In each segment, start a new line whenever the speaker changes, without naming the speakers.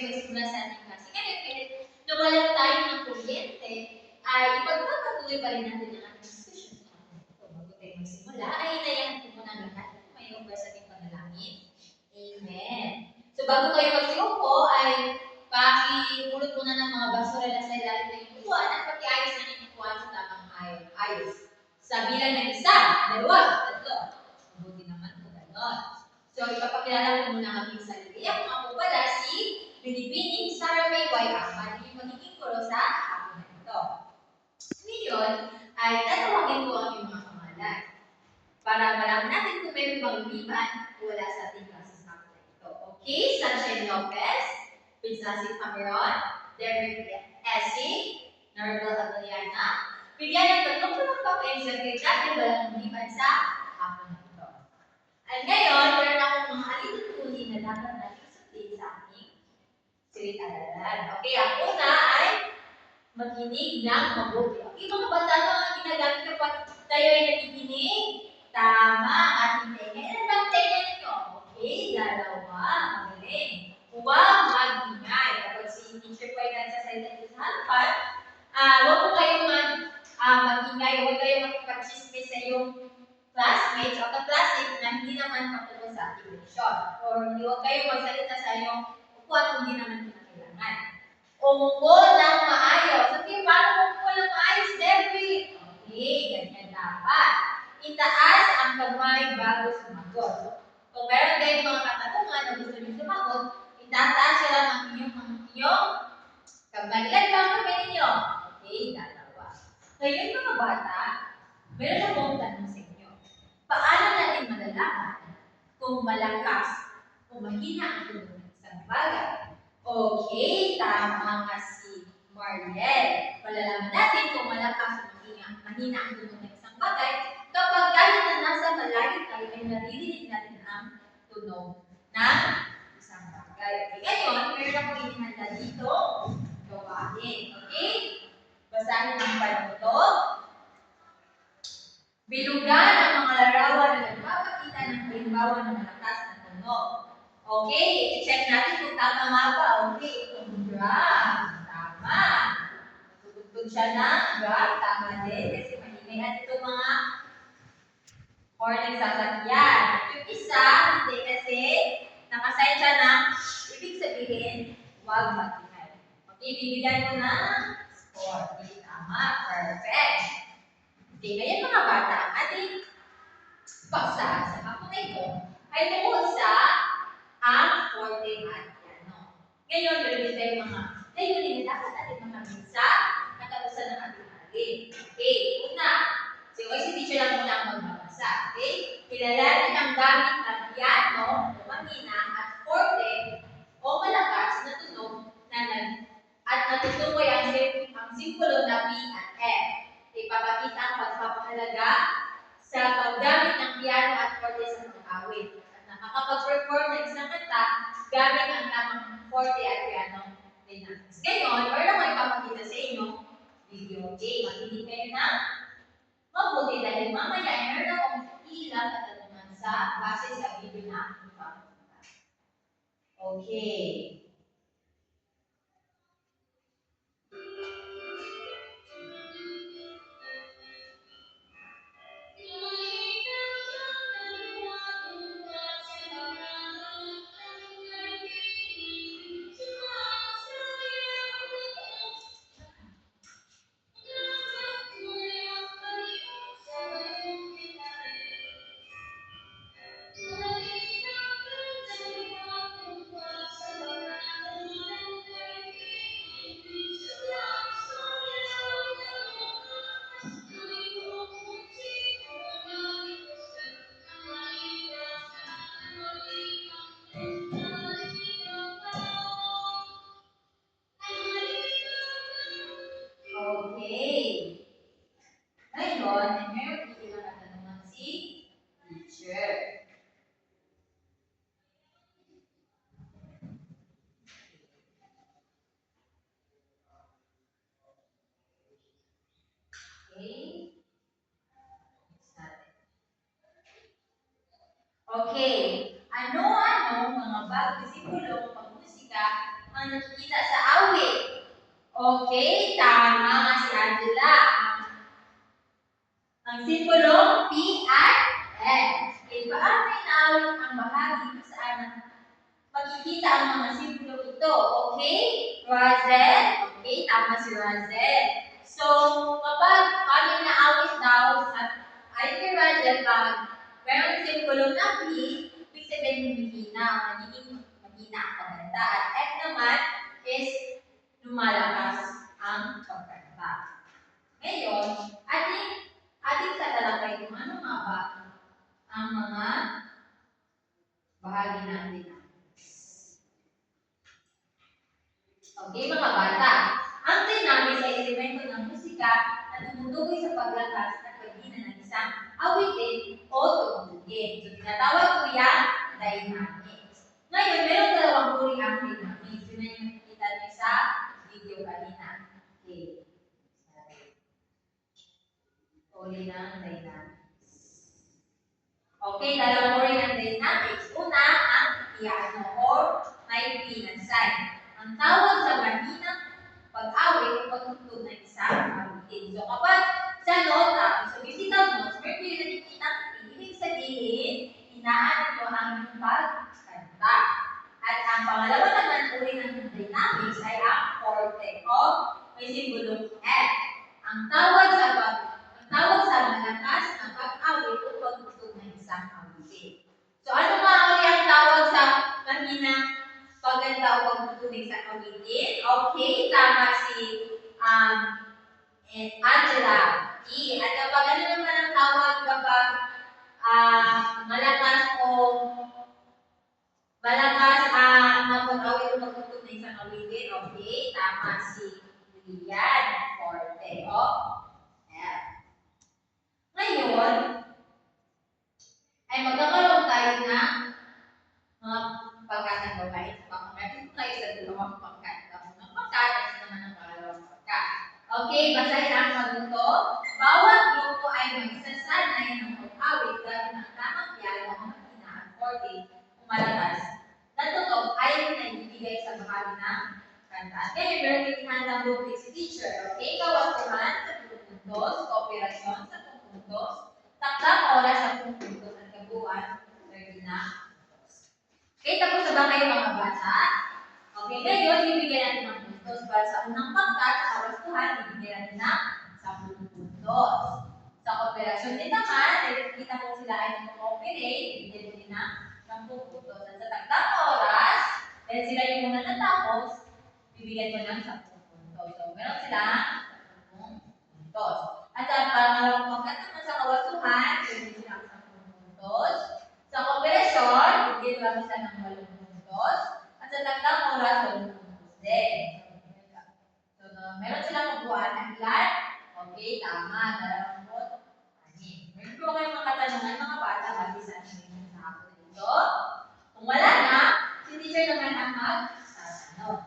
magsimula sa ating klase. Ngayon, kahit nawalan tayo ng kuryente, ay ipagpapatuloy pa rin natin ang ating discussion. So, bago tayo magsimula, ay inayahan ko muna ang lahat na mayroong ba sa ating panalangin. Amen. So, bago kayo magsiupo, ay pakihulot muna ng mga basura na sa ilalim ng inyong upuan at pakiayos na inyong upuan sa tamang ayos. Sa bilang ng 1, 2, 3. Mabuti naman po ganon. So, ipapakilala ko muna ang aking sarili. Ako nga po pala si Binibining Sarah May Y. Aman, yung magiging guro sa hapon na ito. Ngayon, ay tatawagin ko ang inyong mga pangalan para malaman natin kung mayroon bang lumiban o wala sa ating klase sa hapon na ito. Okay? Sunshine Lopez, Pinsasit Cameron, Derek Essing, Narvel Abeliana, bigyan ng tatlong pagpapakain sa grade natin walang lumiban sa hapon na ito. At ngayon, meron akong mga halintulin na dapat natin sundin sa aking silid-aralan. Okay, ang una ay makinig ng mabuti. Okay, mga bata, ano ang ginagamit kapag tayo ay nakikinig? Tama, ating tenga. Ilan bang tenga ninyo? Okay, 2. Magaling. Huwag mag-ingay. Kapag si teacher po ay nagsasalita sa harapan, huwag po kayong mag-ingay. Huwag kayong makipag-chismis sa iyong classmates o ka-classmates na hindi naman patungkol sa ating leksyon. Or huwag kayong magsalita sa iyong upuan kung hindi naman kinakailangan. Umupo ng maayos. Okay, paano umupo ng maayos, David? Okay, ganyan dapat. Itaas ang kamay bago sumagot. Kung meron kayong mga katanungan na gusto nyo sumagot, itataas nyo lang ang inyong kamay. Ilan ba ang kamay ninyo? Okay, 2. Ngayon mga bata, meron akong tanong sa inyo. Paano natin malalaman kung malakas o mahina ang tunog ng isang bagay? Okay, tama nga si Mariel. Malalaman natin kung malakas o mahina ang tunog ng isang bagay kapag kahit na nasa malayo tayo ay naririnig natin ang tunog ng isang bagay. Okay, ngayon, meron akong inihanda dito. Gawain. Okay? Basahin ang panunog. Bilugan ang mga larawan na nagpapakita ng halimbawa ng malakas na tunog. Okay, i-check natin kung tama nga ba. Okay, itong drum. Tama. Tutugtog siya ng drum. Tama din kasi maingay at itong mga horn ng sasakyan. Yung isa, hindi kasi nakasign siya ng ibig sabihin, huwag mag-ingay. Okay, bibigyan ko ng score. Okay, tama. Perfect. Okay, ngayon mga bata, ang ating paksa sa hapon na ito ay tungkol sa ang forte at piano. Ngayon, meron din tayo mga layunin na dapat natin makamit sa katapusan ng ating aralin. Okay, una, si teacher lang muna ang magbabasa. Okay, kilalanin ang gamit ng piano o mahina at forte o malakas na tunog at natutukoy ang simbolo na P at F. Ipapakita ang pagpapahalaga sa paggamit ng piano at forte sa pag-awit. At nakakapag-perform ng isang kanta gamit ang tamang forte at piano dynamics. Ngayon, meron ako ipapakita sa inyo video game. Makinig kayo na mabuti dahil mamaya ay meron akong ilang katanungan sa base sa video na ipapakita. Okay. Okay, ano-ano mga bagong simbolo ng pagmusika ang nakikita sa awit? Okay, tama nga si Angela. Ang simbolong P at S. Okay, paano inaawit ang bahagi kung saan makikita ang mga simbolo ito? Okay, Razel. Okay, tama si Razel. So, kapag paano inaawit daw sa ay Razel, pag mayroong simbolo na P, ibig sabihin humihina, magiging mahina ang pagkanta. At F naman is lumalakas ang pagkanta. Ngayon, ating tatalakay kung ano nga ba ang mga bahagi ng dynamics. Okay, mga bata. Ang dynamics ay elemento ng musika na tumutukoy sa paglakas at paghina ng isang awitin o tugtugin. So, tinatawag ko yan dynamics. Ngayon, meron dalawang uri ang dynamics. Yun na yung nakikita niyo sa video kanina. Okay. Uri ng dynamics. Okay, dalawang uri ng dynamics. Una, ang piano or may pinansign. Ang tawag sa mahinang pag-awit o pagtugtog ng isang awitin. So, kapag sa nota, so musical notes, meron yung nakikita ibig sabihin, hinaan mo ang iyong pagkanta. At ang pangalawa naman uri ng dynamics ay ang forte o may simbolong F. Ang tawag sa malakas na pag-awit o pagtugtog ng isang awitin. So, ano nga uli ang tawag sa mahinang pagkanta o pagtugtog ng isang awitin? Okay, tama si Angela. At kapag ano naman ang tawag kapag malakas ang pag-awit o pagtugtog ng isang awitin? Okay, tama si Lian. Forte o F. Ngayon, ay magkakaroon tayo ng mga pagkatang babae. Pagkatang tayo sa dalawang pagkat. Unang pagkat at naman ang pangalawang pagkat. Okay, basahin ang pagluto. Bawat grupo ay magsasanay ng pag-awit gamit ang tamang piano o makina at forte o malakas. Natutog ay naibibigay sa bahagi ng kanta. Kaya meron yung handang rubric si teacher. Okay, kawatuhan sa puntos, kooperasyon sa puntos, takdang oras sa puntos at kabuuan 30 na. Okay, tapos na ba kayo mga bata? Okay, ngayon, bibigyan natin ng puntos. Para sa unang pangkat, sa kawastuhan, bibigyan natin ng 10 puntos. Sa kooperasyon din naman, kita mo sila ay nag-cooperate, bibigyan din ng 10 puntos. At sa takdang oras, dahil sila yung muna natapos, bibigyan ko ng 10 puntos. So, meron silang 10 puntos. At sa pangalawang pangkat naman sa kawastuhan, bibigyan silang 10 puntos. Sa kooperasyon, bigyan lang siya ng 8 puntos. At sa takdang oras, 8 puntos din. So, meron silang mabuhaan ng ilan? Okay, tama. 26. Meron po kayong mga katanungan, mga bata, bagi sa ating sa hapon nito. Kung wala na, si teacher naman ang magsasanod.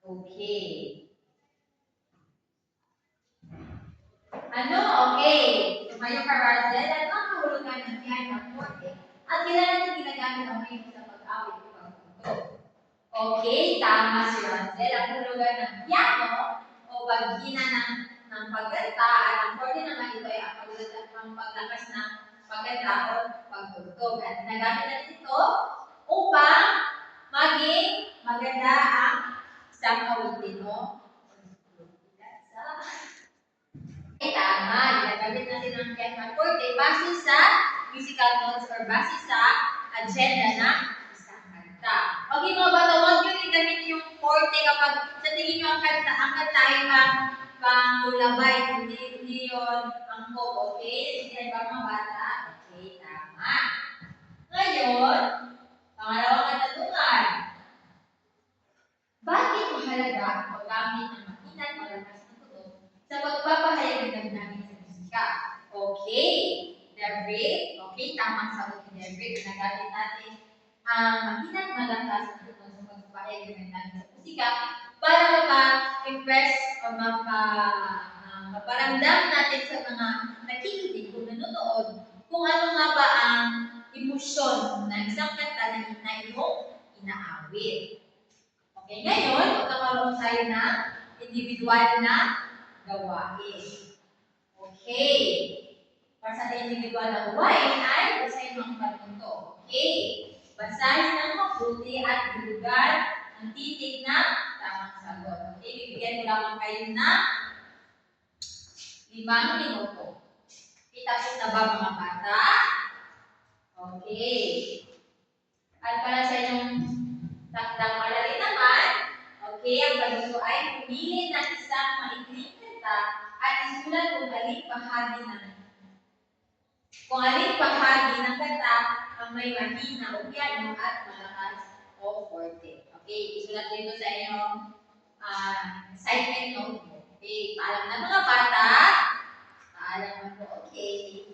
Okay. Ano? Okay. Tumayo ka, Razel. Ano ang kahulugan ng piano at forte? At kailan natin ginagamit ang ngayon sa pag-awit o pagtugtog? Okay, tama si Razel. Ang kahulugan ng piano o paghina ng pagkanta at ang forte naman ito ay ang paglakas ng pagkanta o pagtugtog. At ginagamit natin ito upang maging maganda ang isang awitin mo. Tama, ginagamit natin ang piano at forte base sa musical notes or base sa agenda ng isang kanta. Okay mga bata, huwag nyo rin yung forte kapag sa tingin nyo ang kanta ay pang-lulabay, hindi yun ang pop, okay? Hindi ba mga bata? Okay, tama. Ngayon, pangalawang katanungan. Bakit mahalaga ang paggamit ng makinat malakas na tunog sa pagpapahayag ng namin sa musika? Okay, Derek. Okay, tamang sagot ni Derek. Ginagamit natin ang makinat malakas na tunog sa pagpapahayag ng namin sa musika para mapa-impress o maparamdam natin sa mga nakikinig kung nanonood kung ano nga ba ang emosyon ng isang kanta na iyong na awit. Okay, ngayon, magkakaroon tayo ng individual na gawain. Okay. Para sa individual na gawain ay basahin mo ang tanong to. Okay. Basahin ng mabuti at bilugan ang titik na tamang sagot. Okay, bibigyan ko lamang kayo ng 5 minuto. Itapos na ba mga bata? Okay. At para sa inyong takdang aralin naman, okay, ang pagluto ay pumili ng isang maikling kanta at isulat kung alin bahagi ng kanta ang may mahina o piano at malakas o forte. Okay, isulat dito sa inyong assignment notebook. Okay, paalam na mga bata. Paalam na po. Okay.